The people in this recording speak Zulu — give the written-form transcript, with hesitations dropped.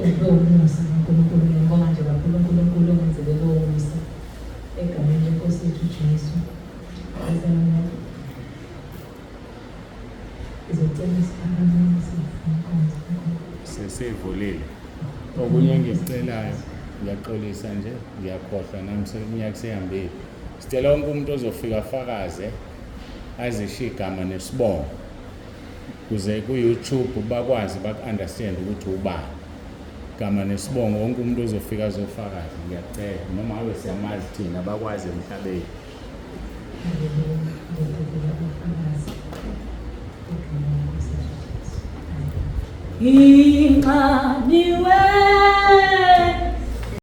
umusa kaNkulunkulu ngibonga nje kakhulu uNkulunkulu ongenzele lowo musa egameni lenkosi yethu uJesu. Sesivulile. Okunye engicelayo ngiyaxolisa nje ngiyakhohlwa nami seminyaka sehambile. Sicela wonke umuntu ozofika afakaze azishiye igama nesibongo kuze ku-YouTube bakwazi baku-understand ukuthi ubani. Igama nesibongo wonke umuntu ozofika azofakaza ngiyacela noma abe siyamazi thina bakwazi emhlabeni. Inqaniwe